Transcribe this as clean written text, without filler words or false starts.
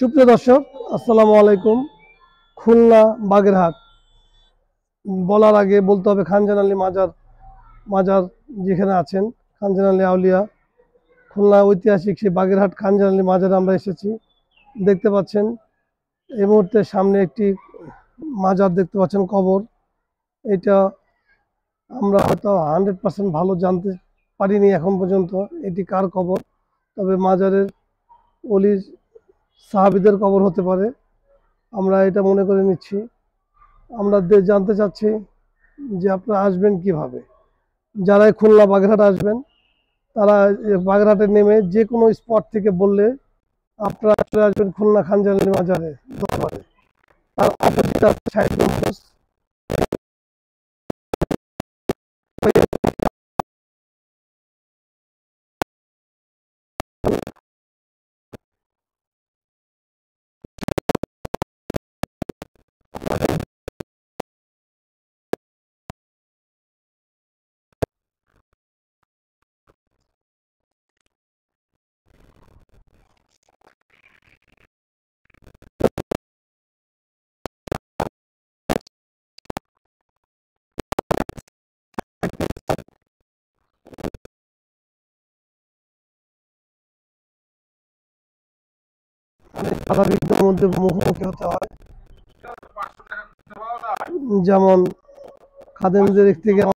সুপ্রিয় দর্শক, আসসালামু আলাইকুম। খুলনা বাগেরহাট বলার আগে বলতে হবে খানজান আলী মাজার। মাজার যেখানে আছেন খানজান আলী আউলিয়া, খুলনা ঐতিহাসিক সেই বাগেরহাট খানজান আলী মাজারে আমরা এসেছি। দেখতে পাচ্ছেন এই মুহূর্তে সামনে একটি মাজার দেখতে পাচ্ছেন, কবর। এটা আমরা হয়তো 100% ভালো জানতে পারিনি এখন পর্যন্ত এটি কার কবর। তবে মাজারের অলির সাহাবীদের কবর হতে পারে, আমরা এটা মনে করে নিচ্ছি। আমরা জানতে চাচ্ছি যে আপনারা আসবেন কিভাবে। যারাই খুলনা বাগেরহাট আসবেন তারা বাগেরহাটে নেমে যে কোনো স্পট থেকে বললে আপনারা চলে আসবেন খুলনা খানজান আলী মাজারে দরবারে। তার অপোজিট আছে সাহিত্যগঞ্জ। বাধা বিঘ্নের মধ্যে মুখোমুখি হতে হয়, যেমন খাদেমদের থেকে